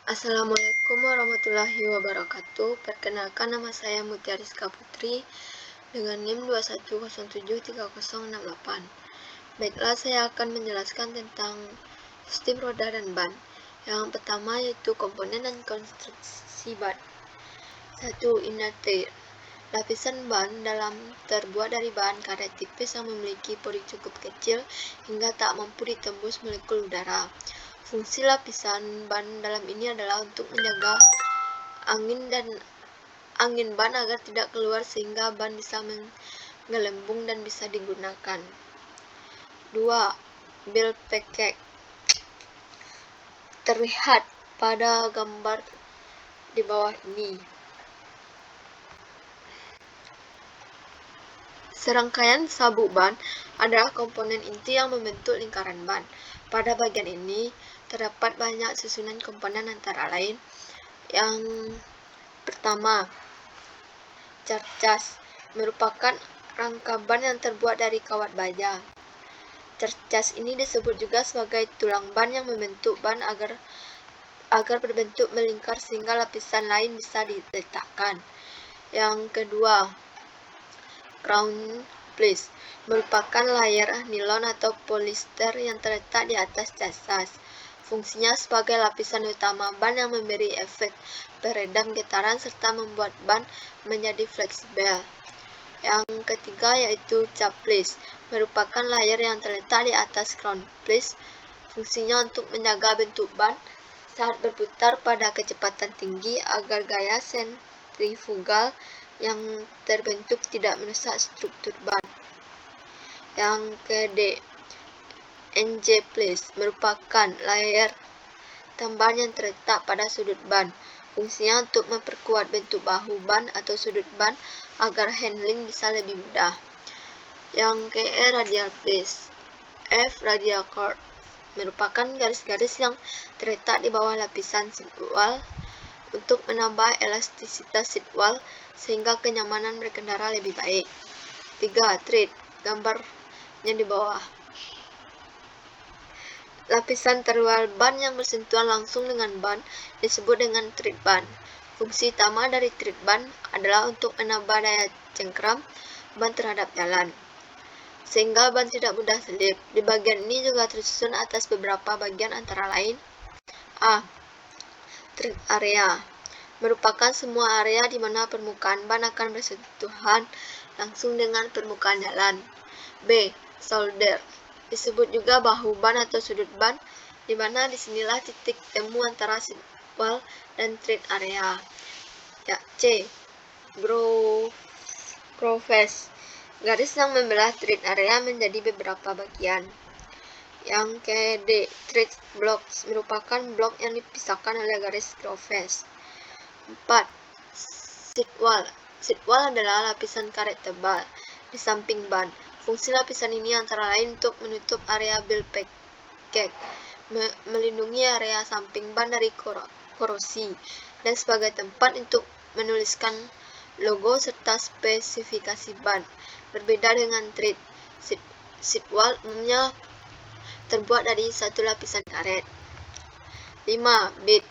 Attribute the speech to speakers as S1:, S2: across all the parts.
S1: Assalamualaikum warahmatullahi wabarakatuh. Perkenalkan, nama saya Mutia Rizka Putri dengan NIM 2107368. Baiklah, saya akan menjelaskan tentang sistem roda dan ban. Yang pertama yaitu komponen dan konstruksi ban. 1. Inner tire. Lapisan ban dalam terbuat dari bahan karet tipis yang memiliki pori cukup kecil hingga tak mampu ditembus molekul udara. Fungsi lapisan ban dalam ini adalah untuk menjaga angin ban agar tidak keluar sehingga ban bisa menggelembung dan bisa digunakan. 2. Bilge package. Terlihat pada gambar di bawah ini. Serangkaian sabuk ban adalah komponen inti yang membentuk lingkaran ban. Pada bagian ini terdapat banyak susunan komponen antara lain. Yang pertama, carcas merupakan rangka ban yang terbuat dari kawat baja. Carcas ini disebut juga sebagai tulang ban yang membentuk ban agar berbentuk melingkar sehingga lapisan lain bisa diletakkan. Yang kedua, crown piece merupakan layer nilon atau polister yang terletak di atas carcas. Fungsinya sebagai lapisan utama ban yang memberi efek peredam getaran serta membuat ban menjadi fleksibel. Yang ketiga yaitu cap piece, merupakan layer yang terletak di atas crown piece. Fungsinya untuk menjaga bentuk ban saat berputar pada kecepatan tinggi agar gaya sentrifugal yang terbentuk tidak merusak struktur ban. Yang ke-D, NJ piece merupakan layer tambahan yang terletak pada sudut ban. Fungsinya untuk memperkuat bentuk bahu ban atau sudut ban agar handling bisa lebih mudah. Yang ke-E, radial piece. F, radial curve merupakan garis-garis yang terletak di bawah lapisan sidewall untuk menambah elastisitas sidewall sehingga kenyamanan berkendara lebih baik. 3. Tread, gambarnya di bawah. Lapisan terluar ban yang bersentuhan langsung dengan ban disebut dengan tread ban. Fungsi utama dari tread ban adalah untuk menambah daya cengkram ban terhadap jalan, sehingga ban tidak mudah selip. Di bagian ini juga tersusun atas beberapa bagian antara lain. A. Tread area merupakan semua area di mana permukaan ban akan bersentuhan langsung dengan permukaan jalan. B. Shoulder disebut juga bahu ban atau sudut ban, di mana disinilah titik temu antara sidewall dan tread area. Ya, C. Grooves, garis yang membelah tread area menjadi beberapa bagian. Yang ke-D, tread blocks merupakan blok yang dipisahkan oleh garis grooves. 4. Sidewall adalah lapisan karet tebal di samping ban. Fungsi lapisan ini antara lain untuk menutup area bilge package, melindungi area samping ban dari korosi, dan sebagai tempat untuk menuliskan logo serta spesifikasi ban. Berbeda dengan tread, sidewall umumnya terbuat dari satu lapisan karet. 5. Bit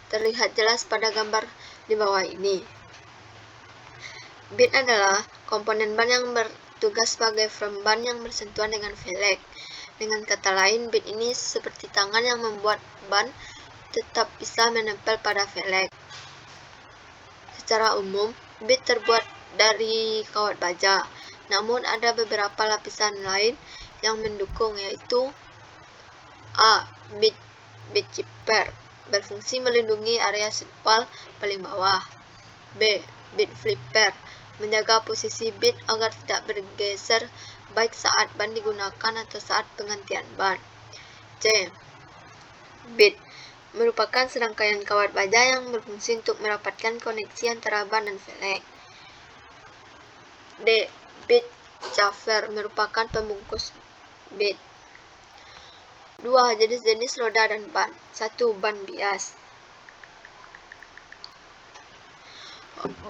S1: terlihat jelas pada gambar di bawah ini. Bit adalah komponen ban yang bertugas sebagai frame ban yang bersentuhan dengan velg. Dengan kata lain, bit ini seperti tangan yang membuat ban tetap bisa menempel pada velg. Secara umum, bit terbuat dari kawat baja, namun ada beberapa lapisan lain yang mendukung, yaitu A. Bit chipper berfungsi melindungi area sidewall paling bawah. B. Bit flipper menjaga posisi bit agar tidak bergeser baik saat ban digunakan atau saat penggantian ban. C. Bit merupakan serangkaian kawat baja yang berfungsi untuk merapatkan koneksi antara ban dan velg. D. Bit chamfer merupakan pembungkus bit. 2. Jenis-jenis roda dan ban. 1. Ban bias.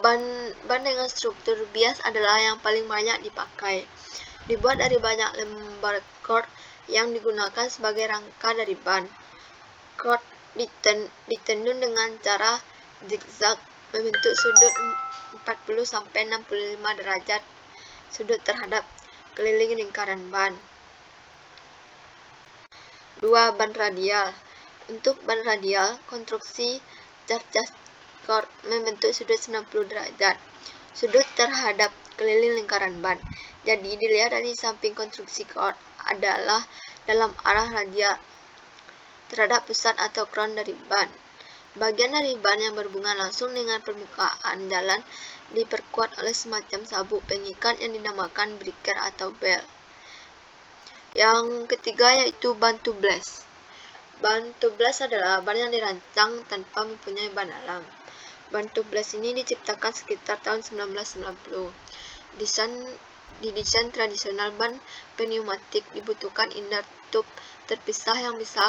S1: Ban dengan struktur bias adalah yang paling banyak dipakai. Dibuat dari banyak lembar cord yang digunakan sebagai rangka dari ban. Cord ditenun dengan cara zigzag membentuk sudut 40-65 derajat sudut terhadap keliling lingkaran ban. 2. Ban radial. Untuk ban radial, konstruksi charge cord membentuk sudut 90 derajat sudut terhadap keliling lingkaran ban. Jadi, dilihat dari samping konstruksi cord adalah dalam arah radial terhadap pusat atau crown dari ban. Bagian dari ban yang berhubungan langsung dengan permukaan jalan diperkuat oleh semacam sabuk pengikat yang dinamakan breaker atau bel. Yang ketiga yaitu ban tubeless. Ban tubeless adalah ban yang dirancang tanpa mempunyai ban dalam. Ban tubeless ini diciptakan sekitar tahun 1990. Di desain tradisional ban pneumatik dibutuhkan inner tube terpisah yang bisa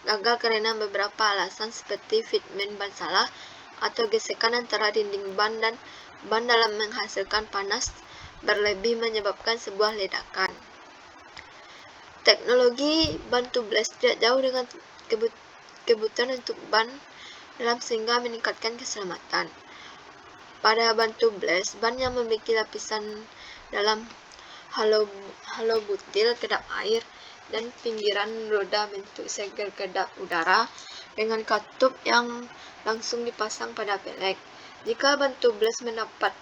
S1: gagal karena beberapa alasan seperti fitment ban salah atau gesekan antara dinding ban dan ban dalam menghasilkan panas berlebih menyebabkan sebuah ledakan. Teknologi ban tubeless tidak jauh dengan kebutuhan untuk ban dalam sehingga meningkatkan keselamatan. Pada ban tubeless, ban yang memiliki lapisan dalam halo butil kedap air dan pinggiran roda bentuk segel kedap udara dengan katup yang langsung dipasang pada pelek. Jika ban tubeless mendapat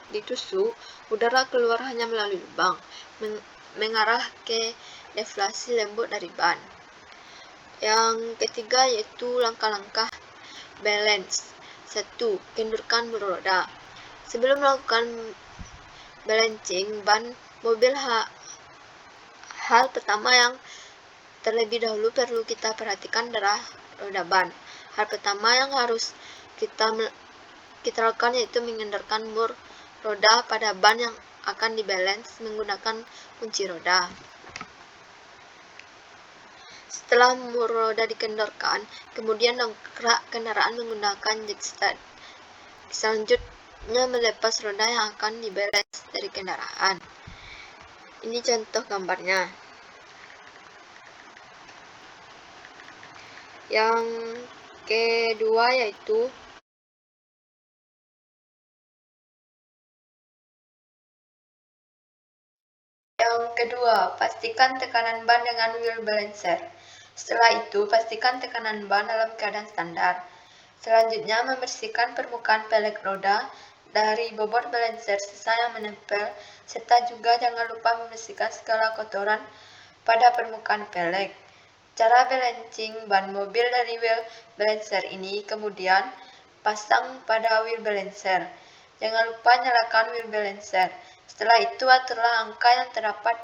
S1: ditusuk, udara keluar hanya melalui lubang, mengarah ke deflasi lembut dari ban. Yang ketiga yaitu langkah-langkah balance. 1. Kendurkan roda. Sebelum melakukan balancing ban mobil, hal pertama yang terlebih dahulu perlu kita perhatikan adalah roda ban. Hal pertama yang harus kita lakukan yaitu mengendorkan mur roda pada ban yang akan dibalance menggunakan kunci roda. Setelah mur roda dikendorkan, kemudian dongkrak kendaraan menggunakan jackstep. Selanjutnya melepas roda yang akan dibalance dari kendaraan. Ini contoh gambarnya. Yang kedua yaitu pastikan tekanan ban dengan wheel balancer. Setelah itu, pastikan tekanan ban dalam keadaan standar. Selanjutnya, membersihkan permukaan pelek roda dari bobot balancer sisa yang menempel, serta juga jangan lupa membersihkan segala kotoran pada permukaan pelek. Cara balancing ban mobil dari wheel balancer ini kemudian pasang pada wheel balancer. Jangan lupa nyalakan wheel balancer. Setelah itu aturlah angka yang terdapat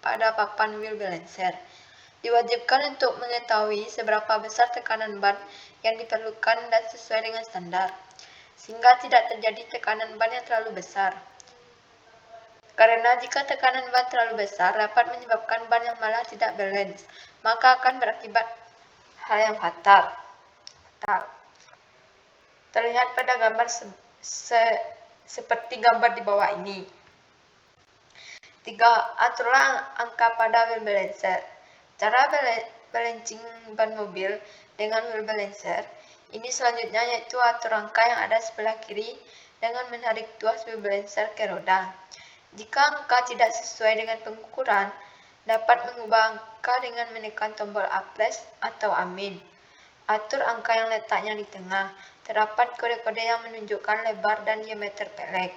S1: pada papan wheel balancer. Diwajibkan untuk mengetahui seberapa besar tekanan ban yang diperlukan dan sesuai dengan standar, sehingga tidak terjadi tekanan ban yang terlalu besar. Karena jika tekanan ban terlalu besar dapat menyebabkan ban yang malah tidak balance, maka akan berakibat hal yang fatal. Terlihat pada gambar seperti gambar di bawah ini. 3. Aturlah angka pada wheel balancer. Cara balancing ban mobil dengan wheel balancer ini selanjutnya yaitu atur angka yang ada sebelah kiri dengan menarik tuas wheel balancer ke roda. Jika angka tidak sesuai dengan pengukuran, dapat mengubah angka dengan menekan tombol A+ atau A-. Atur angka yang letaknya di tengah. Terdapat kode-kode yang menunjukkan lebar dan diameter pelek.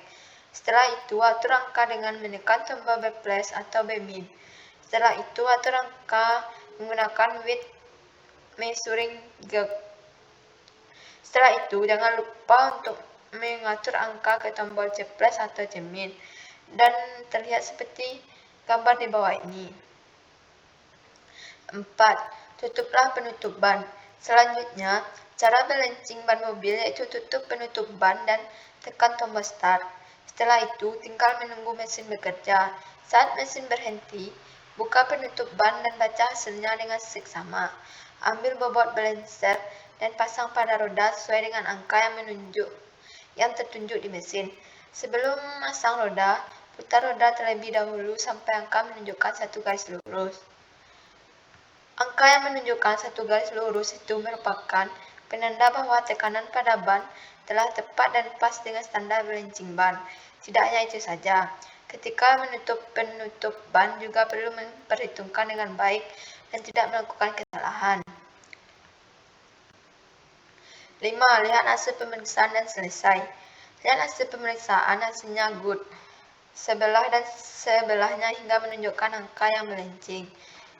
S1: Setelah itu, atur angka dengan menekan tombol B+ atau B-. Setelah itu, atur angka menggunakan width measuring gauge. Setelah itu, jangan lupa untuk mengatur angka ke tombol C+ atau C-. Dan terlihat seperti gambar di bawah ini. 4. Tutuplah penutup ban. Selanjutnya, cara balancing ban mobil yaitu tutup penutup ban dan tekan tombol start. Setelah itu, tinggal menunggu mesin bekerja. Saat mesin berhenti, buka penutup ban dan baca hasilnya dengan seksama. Ambil bobot balancer dan pasang pada roda sesuai dengan angka yang tertunjuk di mesin. Sebelum memasang roda, putar roda terlebih dahulu sampai angka menunjukkan satu garis lurus. Angka yang menunjukkan satu garis lurus itu merupakan penanda bahwa tekanan pada ban telah tepat dan pas dengan standar balancing ban. Tidak hanya itu saja, ketika penutup ban juga perlu memperhitungkan dengan baik dan tidak melakukan kesalahan. 5. Lihat hasil pemeriksaan dan selesai. Lihat hasil pemeriksaan, hasilnya good. Sebelah dan sebelahnya hingga menunjukkan angka yang melenceng.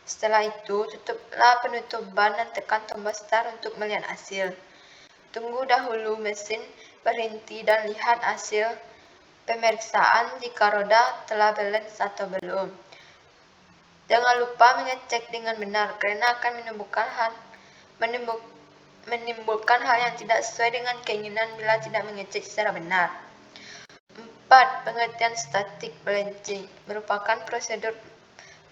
S1: Setelah itu, tutuplah penutup ban dan tekan tombol start untuk melihat hasil. Tunggu dahulu mesin berhenti dan lihat hasil pemeriksaan jika roda telah balance atau belum. Jangan lupa mengecek dengan benar karena akan menimbulkan hal yang tidak sesuai dengan keinginan bila tidak mengecek secara benar. 4. Pengertian static balancing merupakan prosedur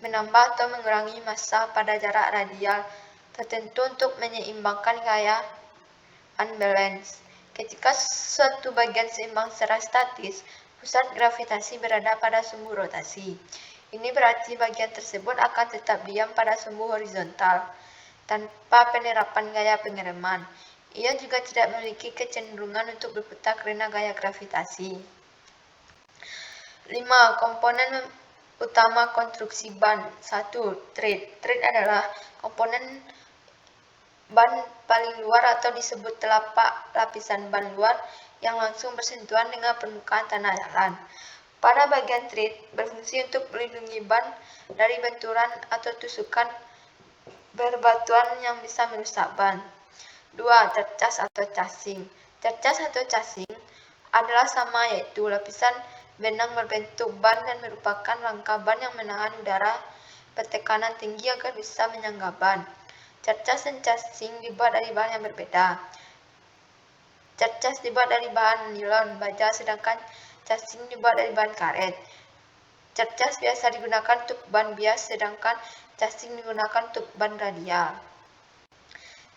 S1: menambah atau mengurangi massa pada jarak radial tertentu untuk menyeimbangkan gaya unbalance. Ketika suatu bagian seimbang secara statis, pusat gravitasi berada pada sumbu rotasi. Ini berarti bagian tersebut akan tetap diam pada sumbu horizontal tanpa penerapan gaya pengereman. Ia juga tidak memiliki kecenderungan untuk berputar karena gaya gravitasi. 5. Komponen utama konstruksi ban. 1. Tread. Tread adalah komponen ban paling luar atau disebut telapak lapisan ban luar yang langsung bersentuhan dengan permukaan tanah jalan. Pada bagian tread berfungsi untuk melindungi ban dari benturan atau tusukan berbatuan yang bisa merusak ban. 2. Cercas atau casing. Cercas atau casing adalah sama, yaitu lapisan benang berbentuk ban dan merupakan rangka ban yang menahan udara bertekanan tinggi agar bisa menyangga ban. Cercas dan casing dibuat dari bahan yang berbeda. Cercas dibuat dari bahan nilon baja, sedangkan casing dibuat dari bahan karet. Cercas biasa digunakan untuk ban bias, sedangkan casing digunakan untuk ban radial.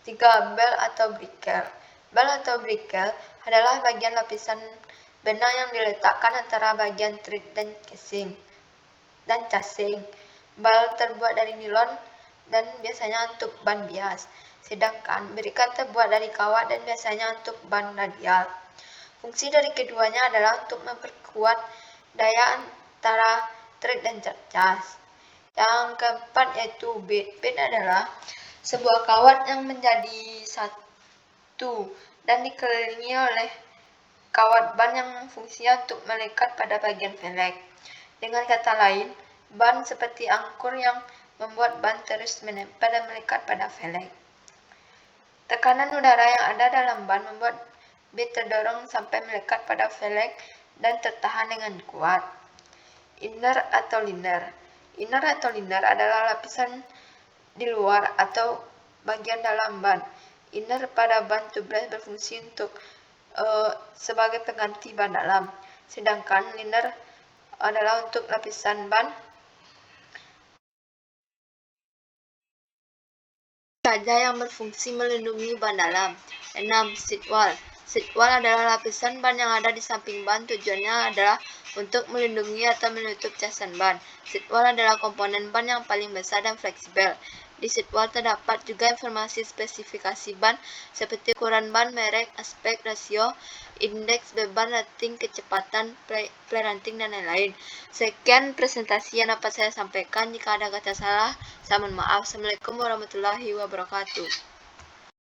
S1: 3. Bell atau brickle. Bell atau brickle adalah bagian lapisan benang yang diletakkan antara bagian tread dan casing. Bell terbuat dari nilon dan biasanya untuk ban bias, sedangkan brickle terbuat dari kawat dan biasanya untuk ban radial. Fungsi dari keduanya adalah untuk memperkuat daya antara tread dan cercas. Yang keempat yaitu bed. Bed adalah sebuah kawat yang menjadi satu dan dikelilingi oleh kawat ban yang fungsinya untuk melekat pada bagian velg. Dengan kata lain, ban seperti angkur yang membuat ban terus menempel dan melekat pada velg. Tekanan udara yang ada dalam ban membuat bed terdorong sampai melekat pada velg dan tertahan dengan kuat. Inner atau liner. Inner atau liner adalah lapisan di luar atau bagian dalam ban. Inner pada ban tubular berfungsi untuk sebagai pengganti ban dalam, sedangkan liner adalah untuk lapisan ban saja yang berfungsi melindungi ban dalam. 6. Sidewall. Sidewall adalah lapisan ban yang ada di samping ban. Tujuannya adalah untuk melindungi atau menutup casan ban. Sidewall adalah komponen ban yang paling besar dan fleksibel. Di sidewall terdapat juga informasi spesifikasi ban seperti ukuran ban, merek, aspek, rasio, indeks beban, rating, kecepatan, play ranting, dan lain-lain. Sekian presentasi yang dapat saya sampaikan. Jika ada kata salah, saya mohon maaf. Assalamualaikum warahmatullahi wabarakatuh.